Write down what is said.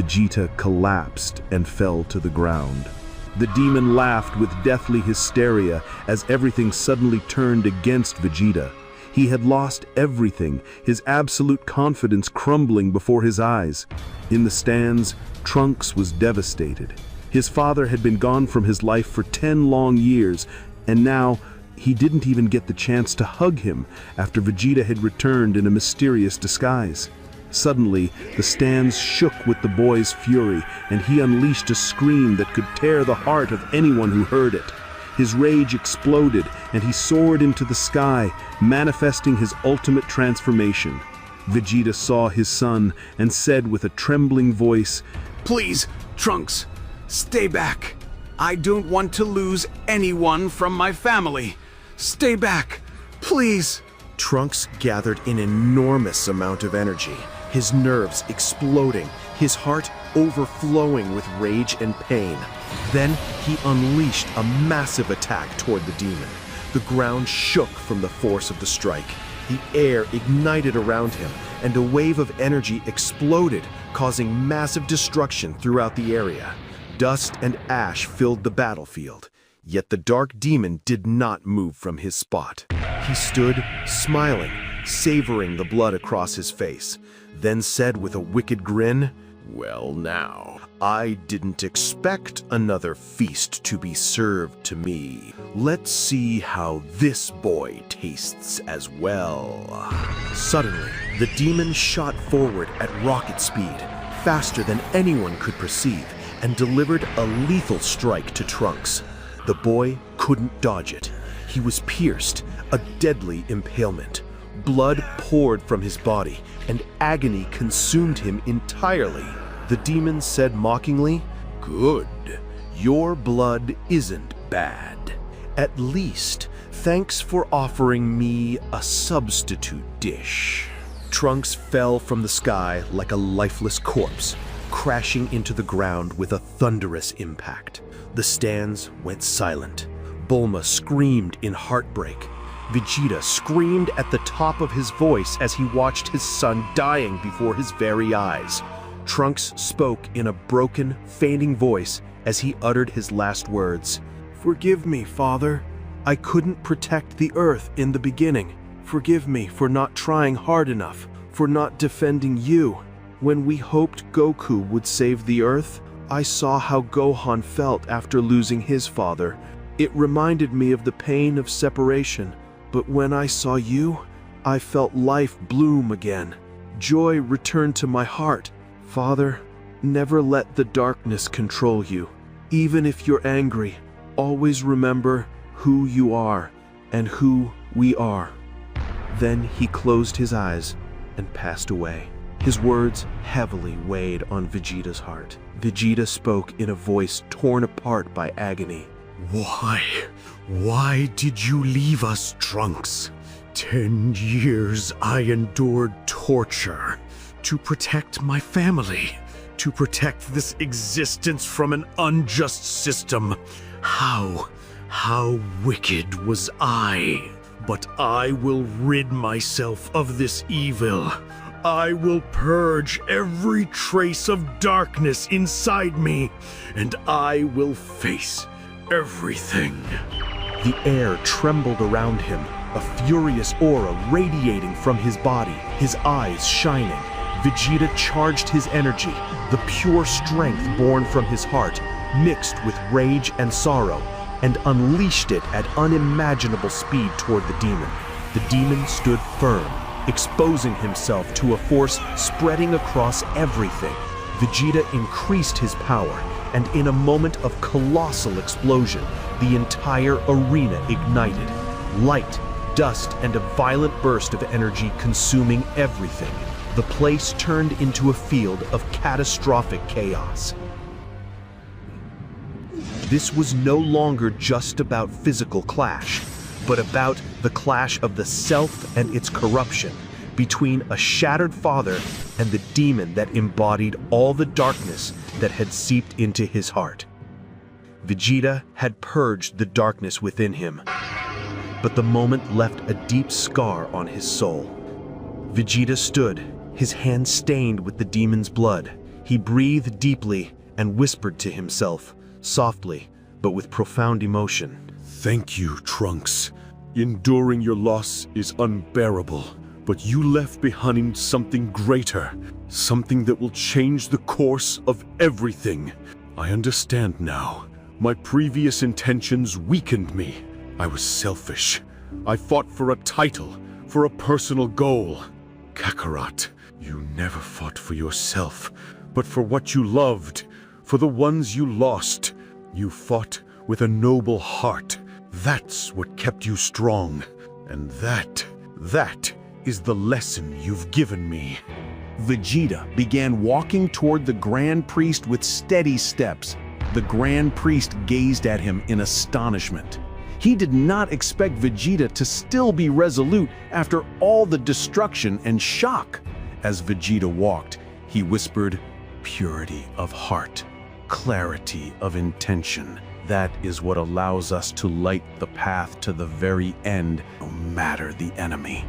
Vegeta collapsed and fell to the ground. The demon laughed with deathly hysteria as everything suddenly turned against Vegeta. He had lost everything, his absolute confidence crumbling before his eyes. In the stands, Trunks was devastated. His father had been gone from his life for 10 long years, and now he didn't even get the chance to hug him after Vegeta had returned in a mysterious disguise. Suddenly, the stands shook with the boy's fury, and he unleashed a scream that could tear the heart of anyone who heard it. His rage exploded, and he soared into the sky, manifesting his ultimate transformation. Vegeta saw his son and said with a trembling voice, "Please, Trunks, stay back. I don't want to lose anyone from my family. Stay back, please." Trunks gathered an enormous amount of energy, his nerves exploding, his heart overflowing with rage and pain. Then he unleashed a massive attack toward the demon. The ground shook from the force of the strike. The air ignited around him, and a wave of energy exploded, causing massive destruction throughout the area. Dust and ash filled the battlefield, yet the dark demon did not move from his spot. He stood, smiling, savoring the blood across his face, then said with a wicked grin, "Well now, I didn't expect another feast to be served to me. Let's see how this boy tastes as well." Suddenly, the demon shot forward at rocket speed, faster than anyone could perceive, and delivered a lethal strike to Trunks. The boy couldn't dodge it. He was pierced, a deadly impalement. Blood poured from his body, and agony consumed him entirely. The demon said mockingly, "Good. Your blood isn't bad. At least, thanks for offering me a substitute dish." Trunks fell from the sky like a lifeless corpse, crashing into the ground with a thunderous impact. The stands went silent. Bulma screamed in heartbreak. Vegeta screamed at the top of his voice as he watched his son dying before his very eyes. Trunks spoke in a broken, fainting voice as he uttered his last words. "Forgive me, Father. I couldn't protect the Earth in the beginning. Forgive me for not trying hard enough, for not defending you. When we hoped Goku would save the Earth, I saw how Gohan felt after losing his father. It reminded me of the pain of separation. But when I saw you, I felt life bloom again. Joy returned to my heart. Father, never let the darkness control you. Even if you're angry, always remember who you are and who we are." Then he closed his eyes and passed away. His words heavily weighed on Vegeta's heart. Vegeta spoke in a voice torn apart by agony. Why did you leave us, Trunks? 10 years I endured torture to protect my family, to protect this existence from an unjust system. How wicked was I? But I will rid myself of this evil. I will purge every trace of darkness inside me, and I will face everything. The air trembled around him, a furious aura radiating from his body, his eyes shining. Vegeta charged his energy, the pure strength born from his heart, mixed with rage and sorrow, and unleashed it at unimaginable speed toward the demon. The demon stood firm, exposing himself to a force spreading across everything. Vegeta increased his power, and in a moment of colossal explosion, the entire arena ignited. Light, dust, and a violent burst of energy consuming everything. The place turned into a field of catastrophic chaos. This was no longer just about physical clash, but about the clash of the self and its corruption, between a shattered father and the demon that embodied all the darkness that had seeped into his heart. Vegeta had purged the darkness within him, but the moment left a deep scar on his soul. Vegeta stood, his hand stained with the demon's blood. He breathed deeply and whispered to himself, softly, but with profound emotion. Thank you, Trunks. Enduring your loss is unbearable, but you left behind something greater, something that will change the course of everything. I understand now. My previous intentions weakened me. I was selfish. I fought for a title, for a personal goal. Kakarot, you never fought for yourself, but for what you loved, for the ones you lost. You fought with a noble heart. That's what kept you strong. And that is the lesson you've given me. Vegeta began walking toward the Grand Priest with steady steps. The Grand Priest gazed at him in astonishment. He did not expect Vegeta to still be resolute after all the destruction and shock. As Vegeta walked, he whispered, "Purity of heart, clarity of intention. That is what allows us to light the path to the very end, no matter the enemy."